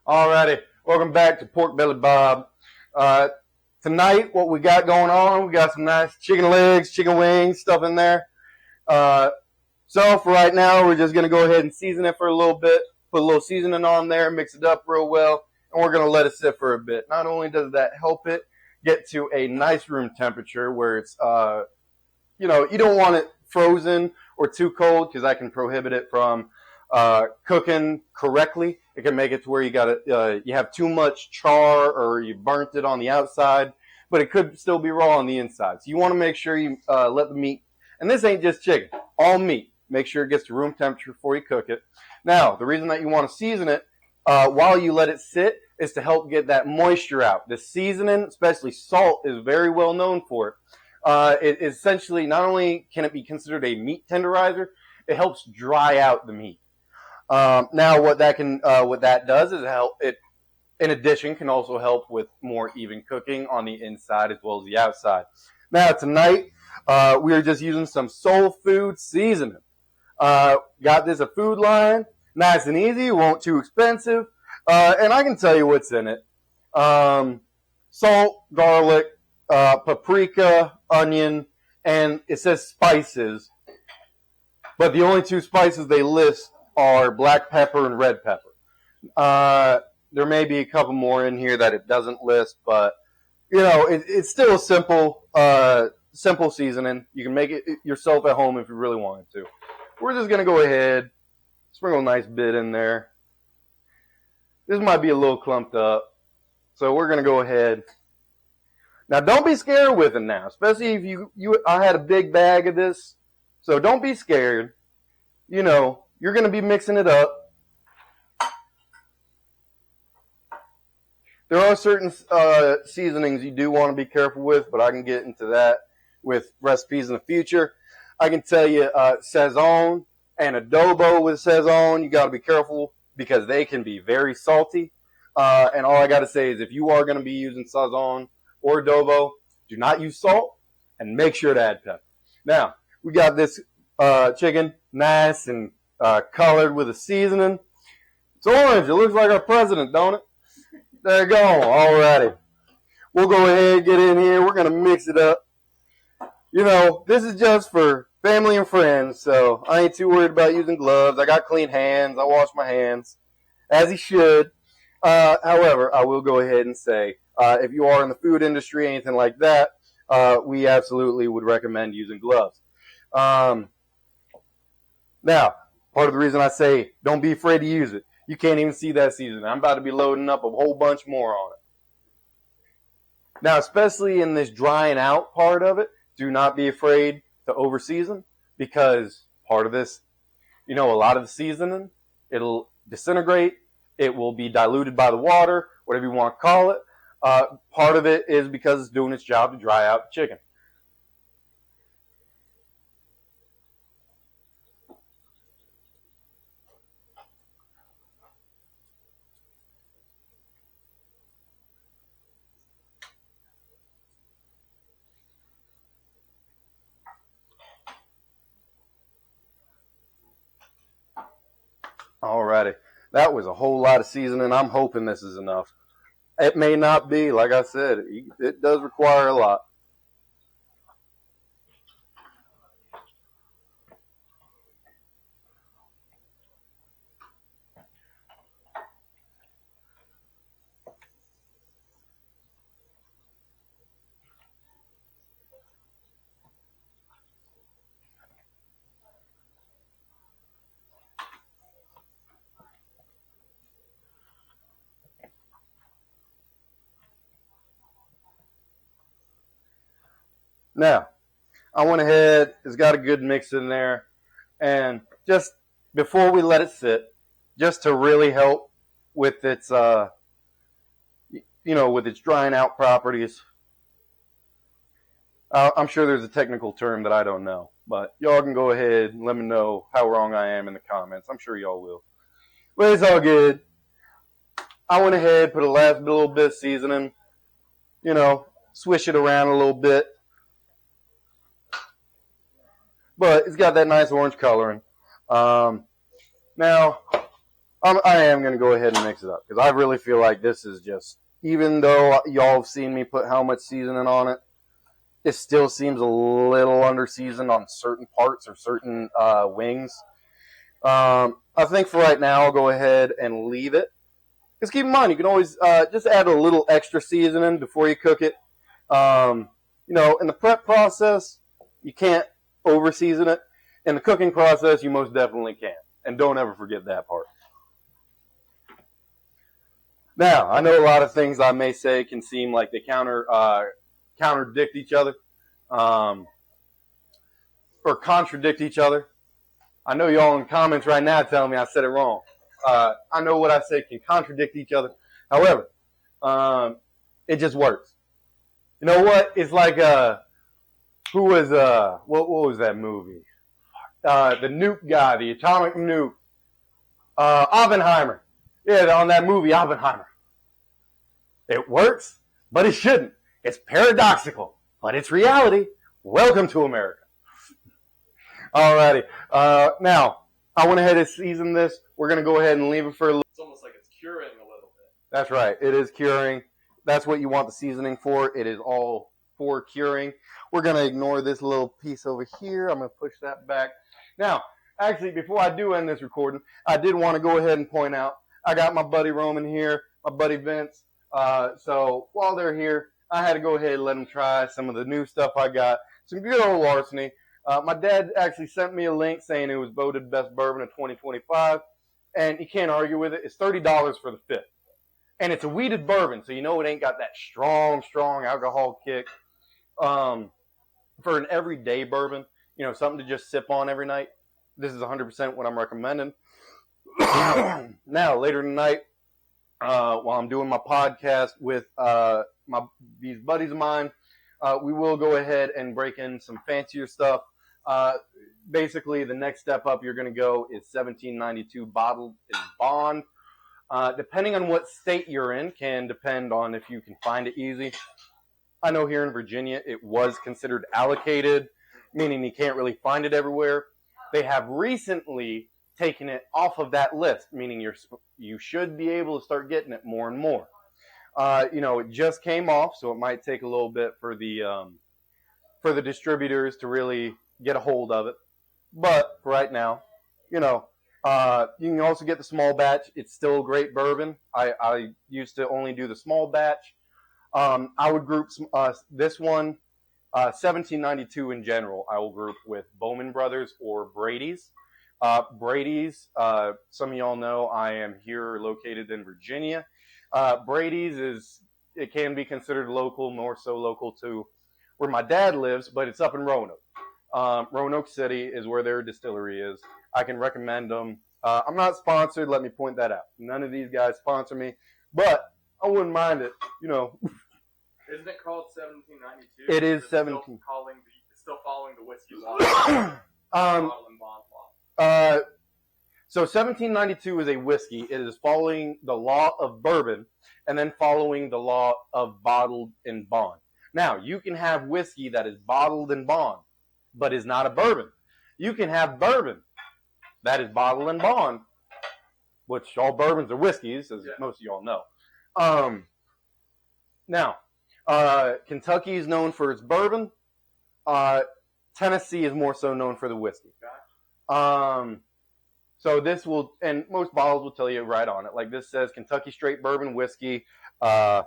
Alrighty, welcome back to Porkbelly Bob. Tonight, what we got going on, we got some nice chicken legs, chicken wings, stuff in there. So for right now, we're just going to go ahead and season it for a little bit, put a little seasoning on there, mix it up real well, and we're going to let it sit for a bit. Not only does that help it get to a nice room temperature where it's, you don't want it frozen or too cold because that can prohibit it from cooking correctly. It can make it to where you have too much char or you burnt it on the outside, but it could still be raw on the inside. So you want to make sure you let the meat, and this ain't just chicken, all meat. Make sure it gets to room temperature before you cook it. Now, the reason that you want to season it while you let it sit is to help get that moisture out. The seasoning, especially salt, is very well known for it. It essentially, not only can it be considered a meat tenderizer, it helps dry out the meat. Now, what that does is help it. In addition, can also help with more even cooking on the inside as well as the outside. Now, tonight we are just using some soul food seasoning. Got this at Food Lion, nice and easy, won't too expensive, and I can tell you what's in it: salt, garlic, paprika, onion, and it says spices. But the only two spices they list are black pepper and red pepper. There may be a couple more in here that it doesn't list, but it's still a simple seasoning. You can make it yourself at home if you really wanted to. We're just gonna go ahead, sprinkle a nice bit in there. This might be a little clumped up, so we're gonna go ahead. Now, don't be scared with it now, especially if I had a big bag of this, so don't be scared. You're going to be mixing it up. There are certain seasonings you do want to be careful with, but I can get into that with recipes in the future. I can tell you Sazon and adobo with Sazon, you got to be careful because they can be very salty. And all I got to say is if you are going to be using Sazon or adobo, do not use salt and make sure to add pepper. Now, we got this chicken nice and colored with a seasoning. It's orange. It looks like our president, don't it? There you go. Alrighty. We'll go ahead, get in here. We're going to mix it up. This is just for family and friends, so I ain't too worried about using gloves. I got clean hands. I wash my hands, as he should. However, I will go ahead and say, if you are in the food industry, anything like that, we absolutely would recommend using gloves. Now, part of the reason I say don't be afraid to use it, you can't even see that seasoning. I'm about to be loading up a whole bunch more on it. Now, especially in this drying out part of it, do not be afraid to over-season because part of this, a lot of the seasoning, it'll disintegrate. It will be diluted by the water, whatever you want to call it. Part of it is because it's doing its job to dry out the chicken. Alrighty. That was a whole lot of seasoning. I'm hoping this is enough. It may not be. Like I said, it does require a lot. Now, I went ahead, it's got a good mix in there, and just before we let it sit, just to really help with its, with its drying out properties. I'm sure there's a technical term that I don't know, but y'all can go ahead and let me know how wrong I am in the comments. I'm sure y'all will. But it's all good. I went ahead, put a last little bit of seasoning, swish it around a little bit. But it's got that nice orange coloring. Now, I am going to go ahead and mix it up because I really feel like this is just, even though y'all have seen me put how much seasoning on it, it still seems a little under-seasoned on certain parts or certain wings. I think for right now, I'll go ahead and leave it. Because keep in mind, you can always just add a little extra seasoning before you cook it. You know, in the prep process, you can't over-season it. In the cooking process, you most definitely can. And don't ever forget that part. Now, I know a lot of things I may say can seem like they contradict each other, or contradict each other. I know y'all in the comments right now telling me I said it wrong. I know what I say can contradict each other. However, it just works. You know what? It's like what was that movie? The nuke guy, the atomic nuke, Oppenheimer. Yeah, on that movie, Oppenheimer. It works, but it shouldn't. It's paradoxical, but it's reality. Welcome to America. Alrighty. Now, I went ahead and seasoned this. We're going to go ahead and leave it for a little. It's almost like it's curing a little bit. That's right. It is curing. That's what you want the seasoning for. It is all for curing. We're going to ignore this little piece over here. I'm going to push that back. Now, actually, before I do end this recording, I did want to go ahead and point out, I got my buddy Roman here, my buddy Vince. So while they're here, I had to go ahead and let them try some of the new stuff I got. Some good old larceny. My dad actually sent me a link saying it was voted best bourbon of 2025, and you can't argue with it. It's $30 for the fifth. And it's a wheated bourbon, so you know it ain't got that strong alcohol kick. For an everyday bourbon, you know, something to just sip on every night, this is 100% what I'm recommending. Now, later tonight, while I'm doing my podcast with these buddies of mine, we will go ahead and break in some fancier stuff. Basically, the next step up you're going to go is 1792 bottled in bond. Depending on what state you're in, can depend on if you can find it easy. I know here in Virginia, it was considered allocated, meaning you can't really find it everywhere. They have recently taken it off of that list, meaning you should be able to start getting it more and more. You know, it just came off, so it might take a little bit for the distributors to really get a hold of it. But for right now, you know, you can also get the small batch. It's still a great bourbon. I used to only do the small batch. I would group this one, 1792 in general, I will group with Bowman Brothers or Brady's. Brady's, some of y'all know I am here located in Virginia. Brady's it can be considered local, more so local to where my dad lives, but it's up in Roanoke. Roanoke City is where their distillery is. I can recommend them. I'm not sponsored, let me point that out. None of these guys sponsor me, but I wouldn't mind it, you know. Isn't it called 1792? It is 17. It's still following the whiskey law. So 1792 is a whiskey. It is following the law of bourbon and then following the law of bottled in bond. Now, you can have whiskey that is bottled in bond, but is not a bourbon. You can have bourbon that is bottled in bond, which all bourbons are whiskeys, as most of y'all know. Now, Kentucky is known for its bourbon. Tennessee is more so known for the whiskey. So this will, and most bottles will tell you right on it. Like this says Kentucky Straight Bourbon Whiskey. Right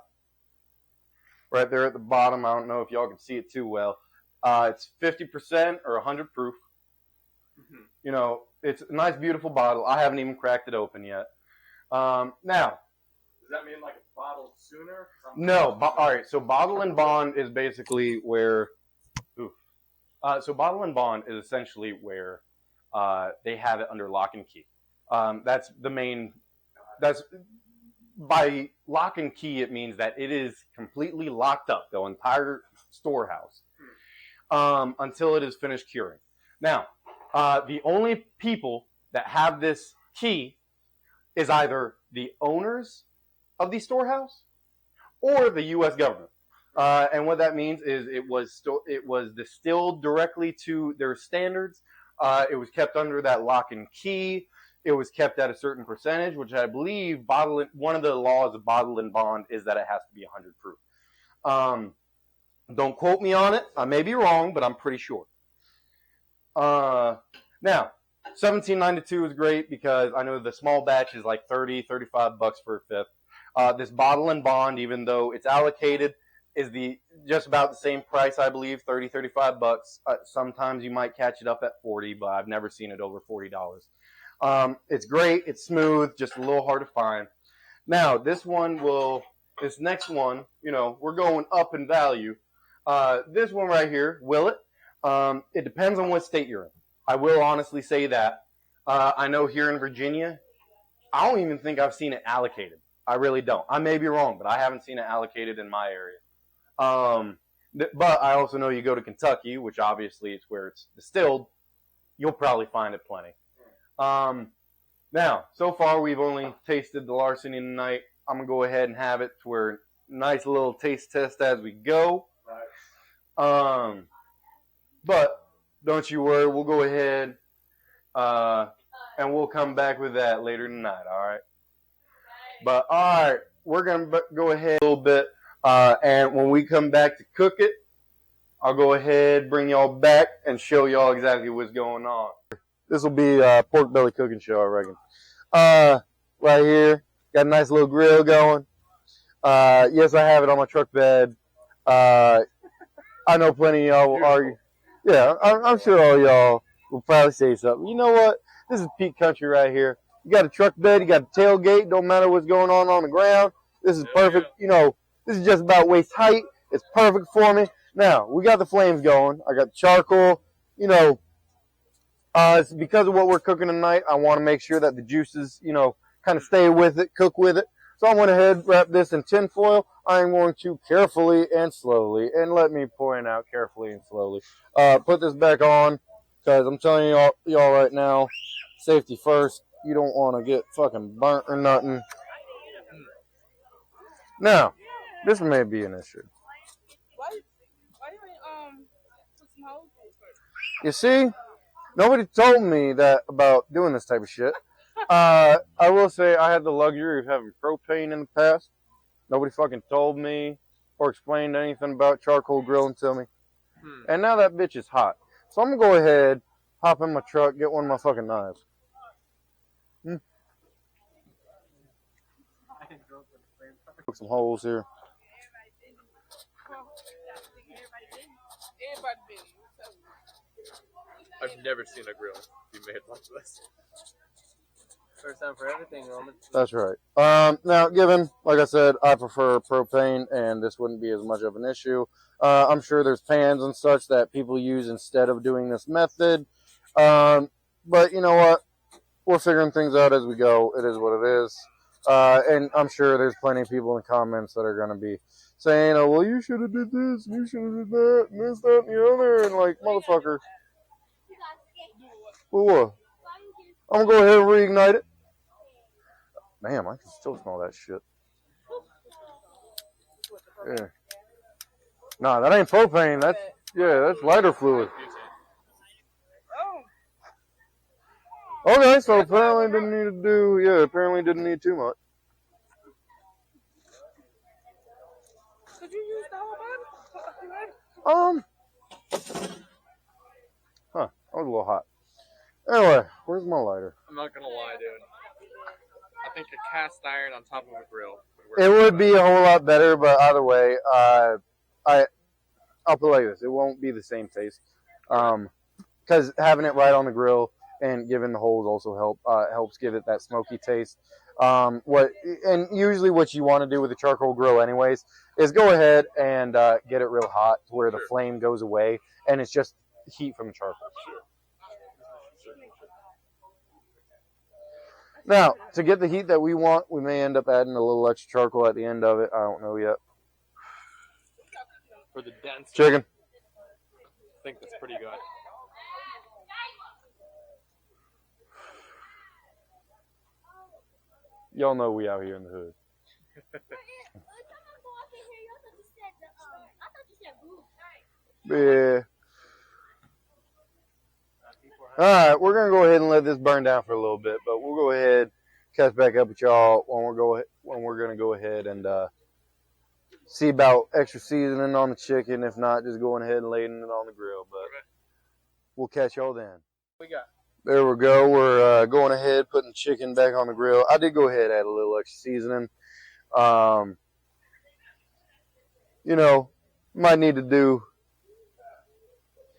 there at the bottom. I don't know if y'all can see it too well. It's 50% or 100 proof. Mm-hmm. You know, it's a nice, beautiful bottle. I haven't even cracked it open yet. Now, does that mean like it's bottled sooner? No. All right. So bottle and bond is basically where. So bottle and bond is essentially where they have it under lock and key. That's the main. That's by lock and key. It means that it is completely locked up, the entire storehouse, until it is finished curing. Now, the only people that have this key is either the owners of the storehouse or the U.S. government. And what that means is it was distilled directly to their standards. It was kept under that lock and key. it was kept at a certain percentage, which I believe one of the laws of bottle and bond is that it has to be 100 proof. Don't quote me on it. I may be wrong, but I'm pretty sure. Now, 1792 is great because I know the small batch is like $30-$35 for a fifth. This bottle and bond, even though it's allocated, is just about the same price, I believe, $30-$35. Sometimes you might catch it up at $40, but I've never seen it over $40. It's great. It's smooth. Just a little hard to find. Now, this next one, we're going up in value. This one right here, Willet. It depends on what state you're in. I will honestly say that. I know here in Virginia, I don't even think I've seen it allocated. I really don't. I may be wrong, but I haven't seen it allocated in my area. But I also know you go to Kentucky, which obviously is where it's distilled, you'll probably find it plenty. Now, so far we've only tasted the Larceny tonight. I'm going to go ahead and have it to where nice little taste test as we go. But don't you worry, we'll go ahead and we'll come back with that later tonight, all right? But, all right, we're going to go ahead a little bit, and when we come back to cook it, I'll go ahead, bring y'all back, and show y'all exactly what's going on. This will be a pork belly cooking show, I reckon. Right here, got a nice little grill going. Yes, I have it on my truck bed. I know plenty of y'all will argue. Yeah, I'm sure all y'all will probably say something. You know what? This is peak country right here. You got a truck bed, you got a tailgate, don't matter what's going on the ground. This is perfect. This is just about waist height. It's perfect for me. Now, we got the flames going. I got the charcoal. It's because of what we're cooking tonight, I want to make sure that the juices, kind of stay with it, cook with it. So I went ahead, wrap this in tin foil. I'm going to carefully and slowly, and let me point out carefully and slowly, put this back on, because I'm telling y'all right now, safety first. You don't want to get fucking burnt or nothing. Now, this may be an issue. You see, nobody told me that about doing this type of shit. I will say I had the luxury of having propane in the past. Nobody fucking told me or explained anything about charcoal grilling to me. And now that bitch is hot. So I'm going to go ahead, hop in my truck, get one of my fucking knives. Put some holes here. I've never seen a grill be made like this. First time for everything, Roman. That's right. Now, given, like I said, I prefer propane, and this wouldn't be as much of an issue. I'm sure there's pans and such that people use instead of doing this method. But you know what? We're figuring things out as we go. It is what it is. And I'm sure there's plenty of people in the comments that are going to be saying, oh, well, you should have did this, and you should have did that, and this, that, and the other. And like, motherfucker. Well, what? I'm going to go ahead and reignite it. Damn, I can still smell that shit. Yeah. Nah, that ain't propane. That's lighter fluid. Okay, so apparently didn't need too much. Could you use the whole bottle? That was a little hot. Anyway, where's my lighter? I'm not gonna lie, dude. I think a cast iron on top of a grill It would be a whole lot better, but either way, I'll put it like this: it won't be the same taste, because having it right on the grill and giving the holes also helps give it that smoky taste. Usually what you want to do with a charcoal grill, anyways, is go ahead and get it real hot to where the flame goes away, and it's just heat from the charcoal. Now, to get the heat that we want, we may end up adding a little extra charcoal at the end of it. I don't know yet. for the dense Chicken. I think that's pretty good. Y'all know we out here in the hood. Yeah. Alright, we're going to go ahead and let this burn down for a little bit, but we'll go go ahead, catch back up with y'all when we're gonna go ahead and see about extra seasoning on the chicken. If not, just going ahead and laying it on the grill. But we'll catch y'all then. We got. There we go. We're going ahead, putting the chicken back on the grill. I did go ahead and add a little extra seasoning. You know, might need to do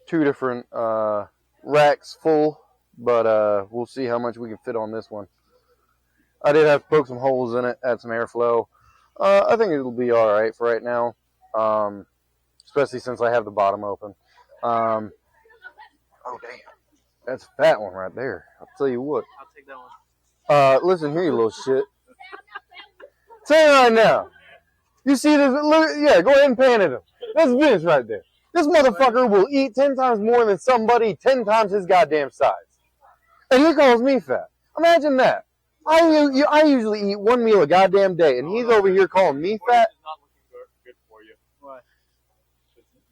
2 different racks full, but we'll see how much we can fit on this one. I did have to poke some holes in it, add some airflow. I think it'll be all right for right now, especially since I have the bottom open. Oh, damn. That's a fat one right there. I'll tell you what. I'll take that one. Listen here, you little shit. Tell you right now. You see this? Look, yeah, go ahead and pan at him. That's Vince right there. This motherfucker will eat 10 times more than somebody 10 times his goddamn size. And he calls me fat. Imagine that. I usually eat 1 meal a goddamn day, and he's over here calling me fat. It's not looking good for you. What?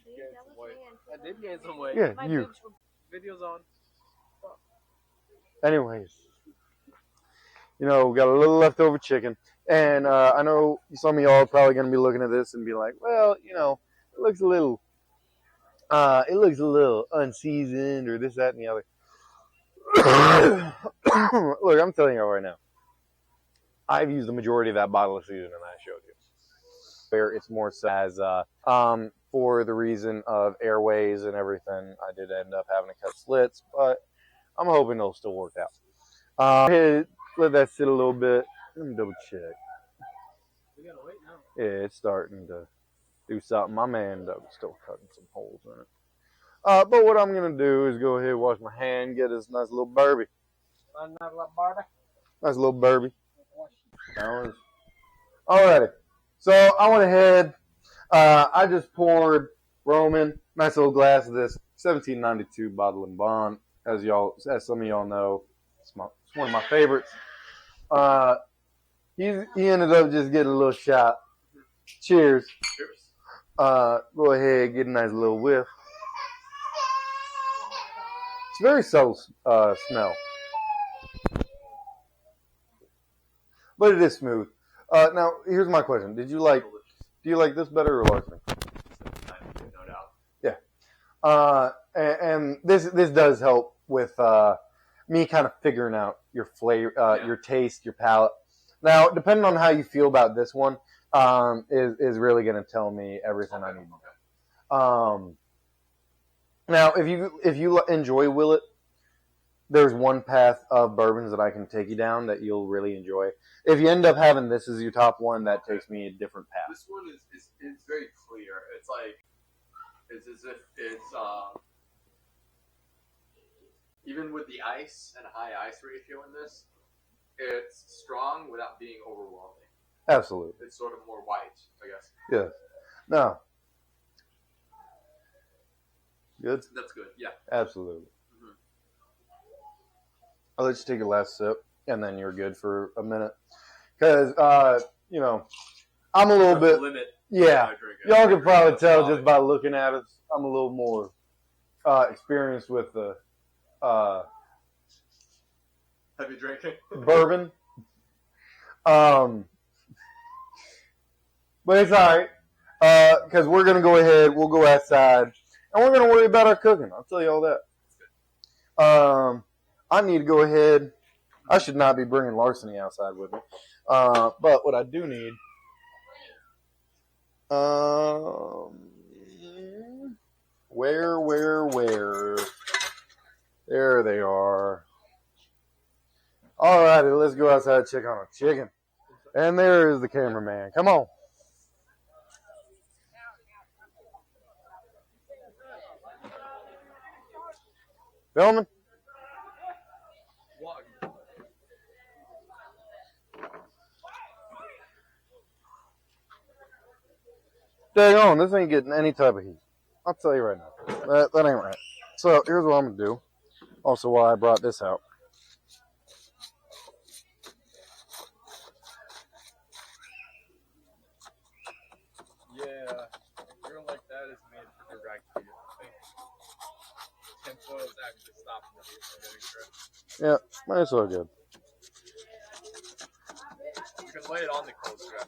You gained some weight. I did gain some weight. Yeah, My you. video's on. Anyways, you know, we got a little leftover chicken. And I know some of y'all are probably going to be looking at this and be like, well, you know, it looks a little unseasoned or this, that, and the other. Look, I'm telling you right now. I've used the majority of that bottle of seasoning I showed you. Where it's more so as for the reason of airways and everything, I did end up having to cut slits, but I'm hoping it'll still work out. Let that sit a little bit. Let me double check. We gotta wait now. Yeah, it's starting to do something. My man Doug's still cutting some holes in it. But what I'm going to do is go ahead, wash my hand, get this nice little Barbie. Nice little Barbie. Alrighty. So I went ahead. I just poured Roman, nice little glass of this 1792 bottle and bond. As some of y'all know, it's one of my favorites. He ended up just getting a little shot. Cheers. Cheers. Go ahead, get a nice little whiff. It's very subtle smell, but it is smooth. Now, here's my question: do you like this better or larceny? No doubt. Yeah. And this does help with me kind of figuring out your flavor, your taste, your palate. Now, depending on how you feel about this one, is really going to tell me everything I need to know. Now, if you enjoy Willet, there's one path of bourbons that I can take you down that you'll really enjoy. If you end up having this as your top one, that takes me a different path. This one is very clear. It's like it's as if it's even with the ice and high ice ratio in this, it's strong without being overwhelming. Absolutely. It's sort of more white, I guess. Yes. No. Good? That's good, yeah. Absolutely. Mm-hmm. I'll let you take your last sip, and then you're good for a minute. Because, you know, I'm a little bit... Limit. Yeah. Y'all can probably tell just by looking at us, I'm a little more experienced with the heavy drinking. bourbon. But it's all right. Because we're going to go ahead, we'll go outside, and we're going to worry about our cooking. I'll tell you all that. I need to go ahead. I should not be bringing larceny outside with me. But what I do need... Where? There they are. Alrighty, let's go outside and check on a chicken. And there is the cameraman. Come on. Filming? Dang on, this ain't getting any type of heat. I'll tell you right now. That ain't right. So here's what I'm going to do. Also why I brought this out. Yeah, a girl like that is made for direct heat. Tinfoil is actually stopping the heat from getting stressed. Yeah, might as well good. can lay it on the cold strap.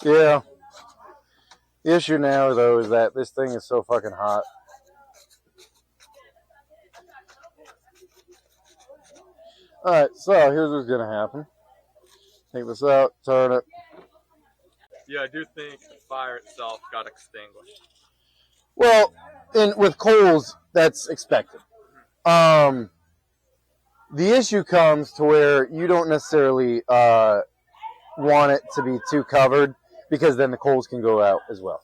Yeah. The issue now, though, is that this thing is so fucking hot. Alright, so here's what's going to happen. Take this out, turn it. Yeah, I do think the fire itself got extinguished. Well, with coals, that's expected. The issue comes to where you don't necessarily want it to be too covered, because then the coals can go out as well.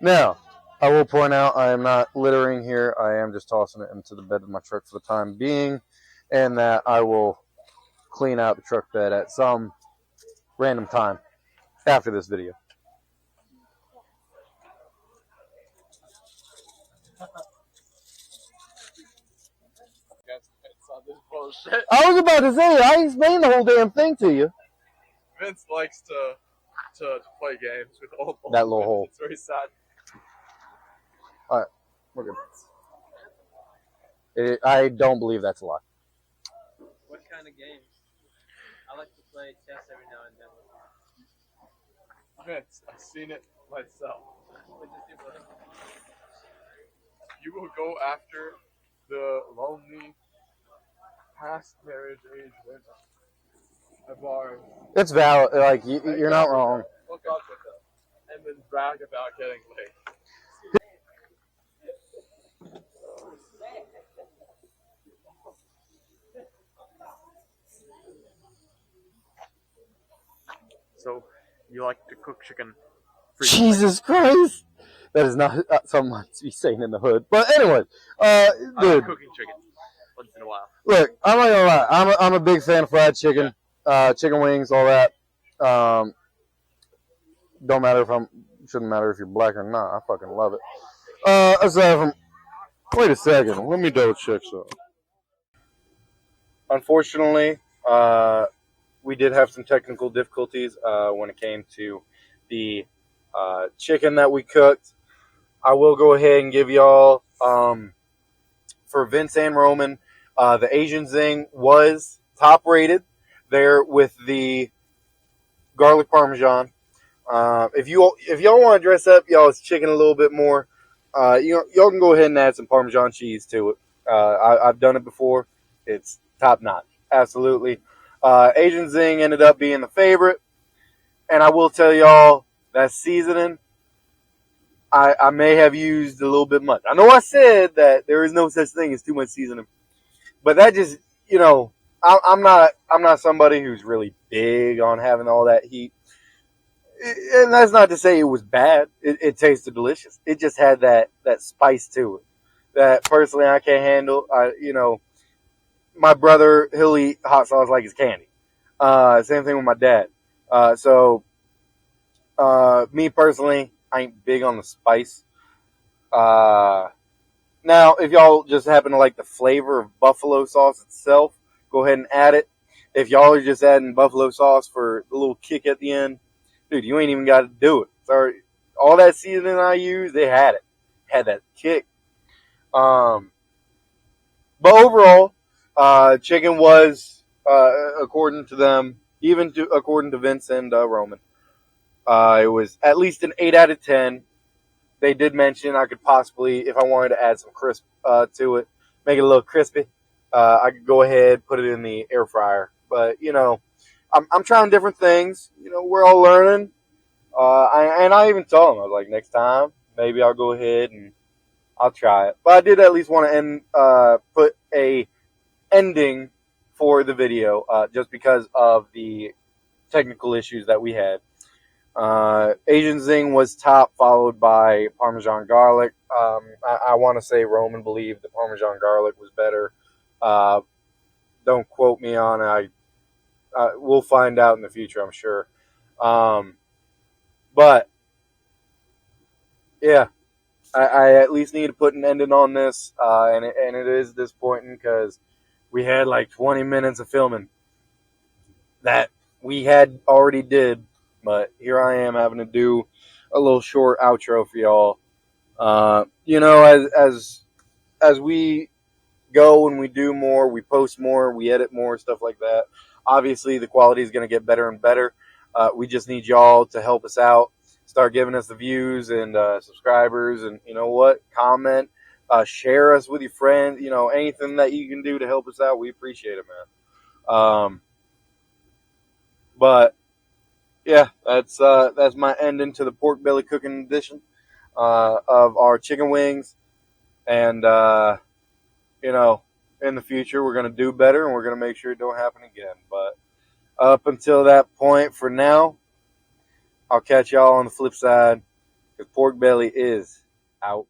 Now, I will point out I am not littering here. I am just tossing it into the bed of my truck for the time being, and that I will clean out the truck bed at some random time after this video. I was about to say, I explained the whole damn thing to you. Vince likes to play games with old balls. That little hole. It's very sad. Alright, we're good. I don't believe that's a lie. What kind of games? I like to play chess every now and then. Vince, I've seen it myself. What did you play? You will go after the lonely, past marriage age women at bars. It's valid. Like, you're not wrong. Look up with them, and then brag about getting laid. So, you like to cook chicken? Jesus Christ! That is not something to be saying in the hood. But anyway, I like dude. cooking chicken once in a while. Look, I'm not gonna lie. I'm a big fan of fried chicken, chicken wings, all that. Don't matter shouldn't matter if you're black or not. I fucking love it. Aside from, wait a second. Let me double check something. Unfortunately, we did have some technical difficulties when it came to the chicken that we cooked. I will go ahead and give y'all, for Vince and Roman, the Asian Zing was top rated there with the garlic parmesan. If y'all want to dress up y'all's chicken a little bit more, y'all can go ahead and add some Parmesan cheese to it. I've done it before. It's top notch. Absolutely. Asian Zing ended up being the favorite. And I will tell y'all that seasoning, I may have used a little bit much. I know I said that there is no such thing as too much seasoning. But that just, I'm not somebody who's really big on having all that heat. And that's not to say it was bad. It tasted delicious. It just had that spice to it that personally I can't handle. My brother, he'll eat hot sauce like it's candy. Same thing with my dad. So me personally, I ain't big on the spice. Now, if y'all just happen to like the flavor of buffalo sauce itself, go ahead and add it. If y'all are just adding buffalo sauce for a little kick at the end, dude, you ain't even got to do it. Sorry, all that seasoning I used, they had it. Had that kick. But overall, chicken was, according to them, according to Vince and Roman, it was at least an 8 out of 10. They did mention I could possibly, if I wanted to add some crisp to it, make it a little crispy, I could go ahead, put it in the air fryer. But, I'm trying different things. We're all learning. I even told him, I was like, next time, maybe I'll go ahead and I'll try it. But I did at least want to put a ending for the video, just because of the technical issues that we had. Asian Zing was top, followed by Parmesan garlic. I want to say Roman believed the Parmesan garlic was better. Don't quote me on it. We'll find out in the future, I'm sure. But yeah, I at least need to put an ending on this, and it is disappointing because we had like 20 minutes of filming that we had already did, but here I am having to do a little short outro for y'all. As we go and we do more, we post more, we edit more, stuff like that. Obviously, the quality is going to get better and better. We just need y'all to help us out. Start giving us the views and subscribers, and you know what? Comment, share us with your friends. You know, anything that you can do to help us out, we appreciate it, man. But yeah, that's my ending to the pork belly cooking edition of our chicken wings, and you know, in the future we're gonna do better, and we're gonna make sure it don't happen again. But up until that point, for now, I'll catch y'all on the flip side, because Pork Belly is out.